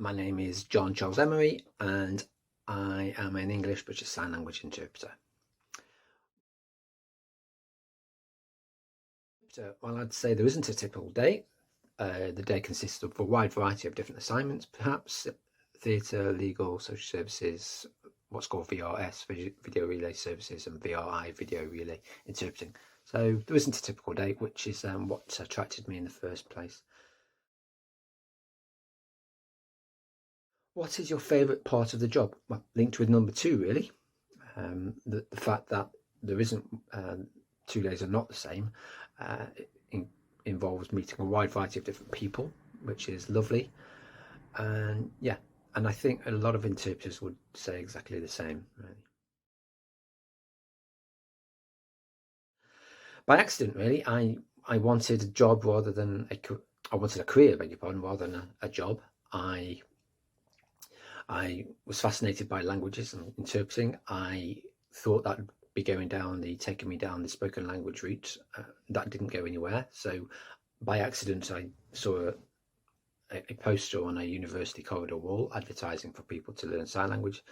My name is John Charles Emery and I am an English British Sign Language interpreter. So, well, I'd say there isn't a typical day. The day consists of a wide variety of different assignments, perhaps theatre, legal, social services, what's called VRS, video relay services, and VRI, video relay interpreting. So there isn't a typical day, which is what attracted me in the first place. What is your favourite part of the job? Well, linked with number two, really. The fact that there isn't 2 days are not the same involves meeting a wide variety of different people, which is lovely. And yeah, and I think a lot of interpreters would say exactly the same, really. By accident, really. I wanted a job rather than I wanted a career, beg your pardon, rather than a job. I was fascinated by languages and interpreting. I thought that would be taking me down the spoken language route. That didn't go anywhere. So by accident, I saw a poster on a university corridor wall advertising for people to learn sign language.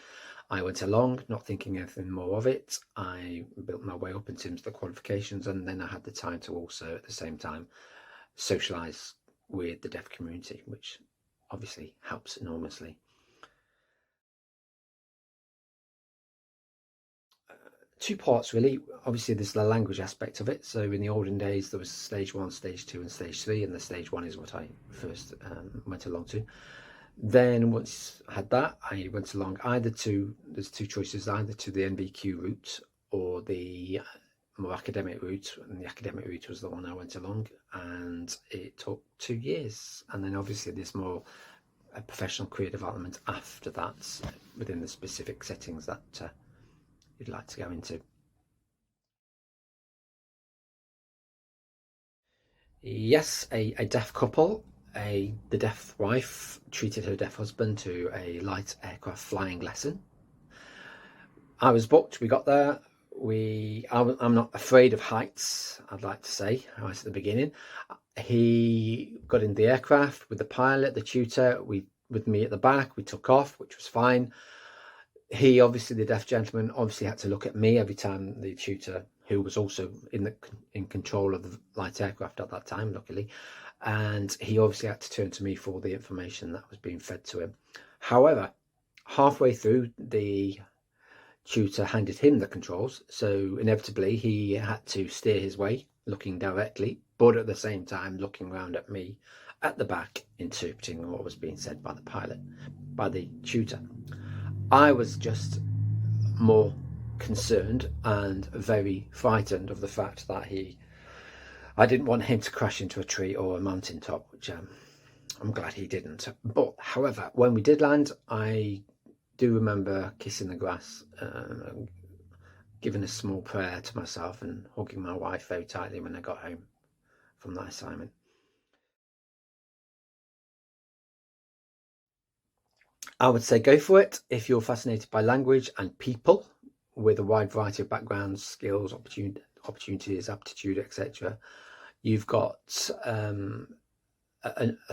I went along, not thinking anything more of it. I built my way up in terms of the qualifications, and then I had the time to also, at the same time, socialise with the deaf community, which obviously helps enormously. Two parts, really. Obviously, there's the language aspect of it. So in the olden days, there was stage 1, stage 2, and stage 3, and the stage 1 is what I first went along to. Then once I had that, I went along there's two choices, either to the NVQ route or the more academic route, and the academic route was the one I went along, and it took 2 years. And then obviously there's more professional career development after that within the specific settings that you'd like to go into. Yes, a deaf couple. The deaf wife treated her deaf husband to a light aircraft flying lesson. I was booked. We got there. I'm not afraid of heights, I'd like to say, right at the beginning. He got in the aircraft with the pilot, the tutor, with me at the back. We took off, which was fine. He, obviously, the deaf gentleman, obviously had to look at me every time the tutor, who was also in control of the light aircraft at that time, luckily, and he obviously had to turn to me for the information that was being fed to him. However, halfway through, the tutor handed him the controls, so inevitably he had to steer his way, looking directly, but at the same time looking around at me at the back, interpreting what was being said by the tutor. I was just more concerned and very frightened of the fact that I didn't want him to crash into a tree or a mountain top, which I'm glad he didn't. But however, when we did land, I do remember kissing the grass, giving a small prayer to myself, and hugging my wife very tightly when I got home from that assignment. I would say go for it if you're fascinated by language and people with a wide variety of backgrounds, skills, opportunities, aptitude, etc. You've got a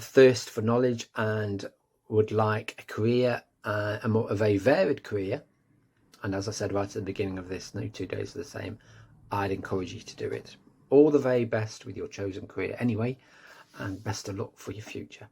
thirst for knowledge and would like a career, a very varied career. And as I said right at the beginning of this, no 2 days are the same. I'd encourage you to do it. All the very best with your chosen career anyway, and best of luck for your future.